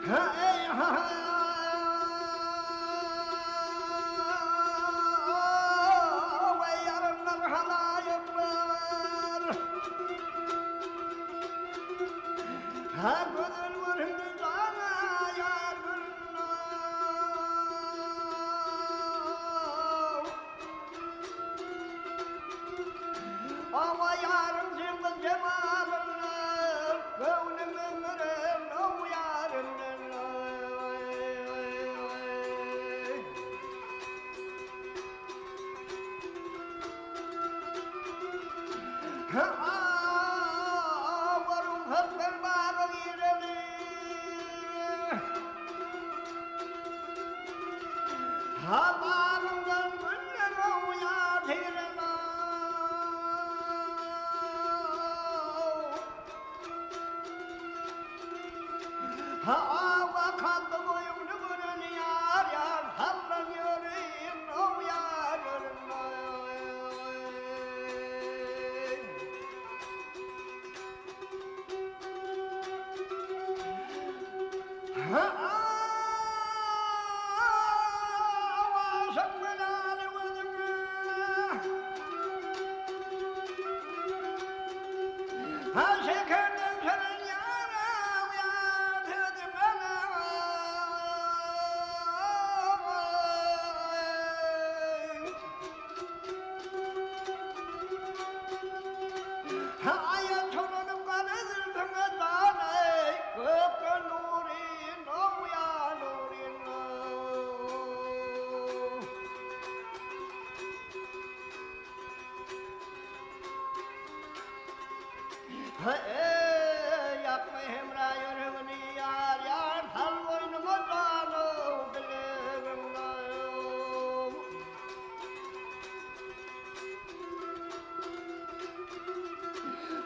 Hey, vay yarınlar halayıklar. Ha gönül varındı sana yar gönlüm. Ama yarım senin cemalınla gönlüm ömrüm o yarınla. Varım hızdır bağlı gireli. Havarımdan günler o yatırma. Hava kaldı boyunu bunun yar yar sallanıyorum o yarınla. Hayat sonunun kanıdır tane, gökten nurin, o ya nurin. Hey, yapma hemra yürüğünü yar yar, sal boynuma canı dilimle.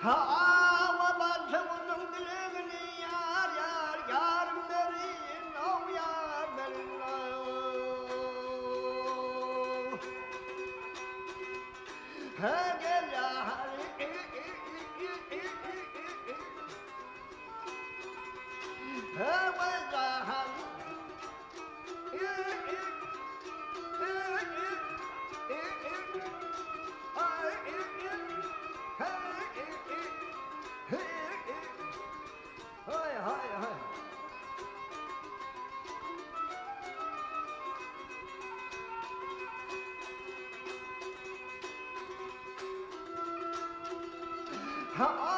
Hava başımızın dilimini yar yar, yarım derin o yar benimle. He gel ya hali, he vay ya hali. Hay hay hay. Ha